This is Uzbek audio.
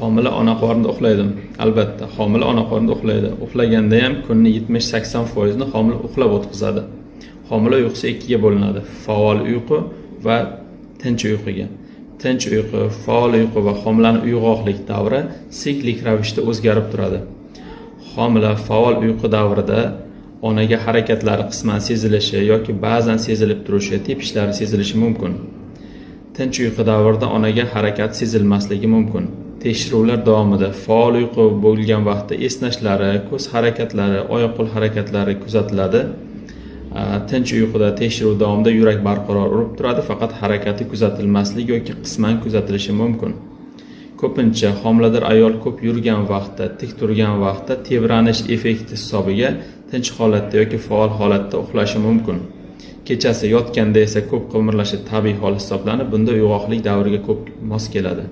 Homila ona qornida uxlaydimi? Albatta, homila ona qornida uxlaydi. Uxlaganda ham kunni 70-80% ni homila uxlab o'tkazadi. Homila uyqusi ikkiga bo'linadi: faol uyqu va tinch uyquga. Tinch uyqu, faol uyqu va homilaning uyg'oqlik davri siklik ravishda o'zgarib turadi. Homila faol uyqu davrida onaga harakatlari qisman sezilishi yoki ba'zan sezilib turishi, tepishlari sezilishi mumkin. Tinch uyqu davrida onaga harakat sezilmasligi mumkin. Tekshiruvlar davomida faol uyqu bo'lgan vaqtda esnashlari, ko'z harakatlari, oyoq-qo'l harakatlari kuzatiladi. Tinch uyquda tekshiruv davomida yurak barqaror urib turadi, faqat harakati kuzatilmasligi yoki qisman kuzatilishi mumkin. Ko'pincha homilador ayol ko'p yurgan vaqtda, tik turgan vaqtda tebranish effekti hisobiga tinch holatda yoki faol holatda uxlashi mumkin. Kechasi yotganda esa ko'p qimirlashi tabiiy hol hisoblanib, bunda uyg'oqlik davriga ko'p mos keladi.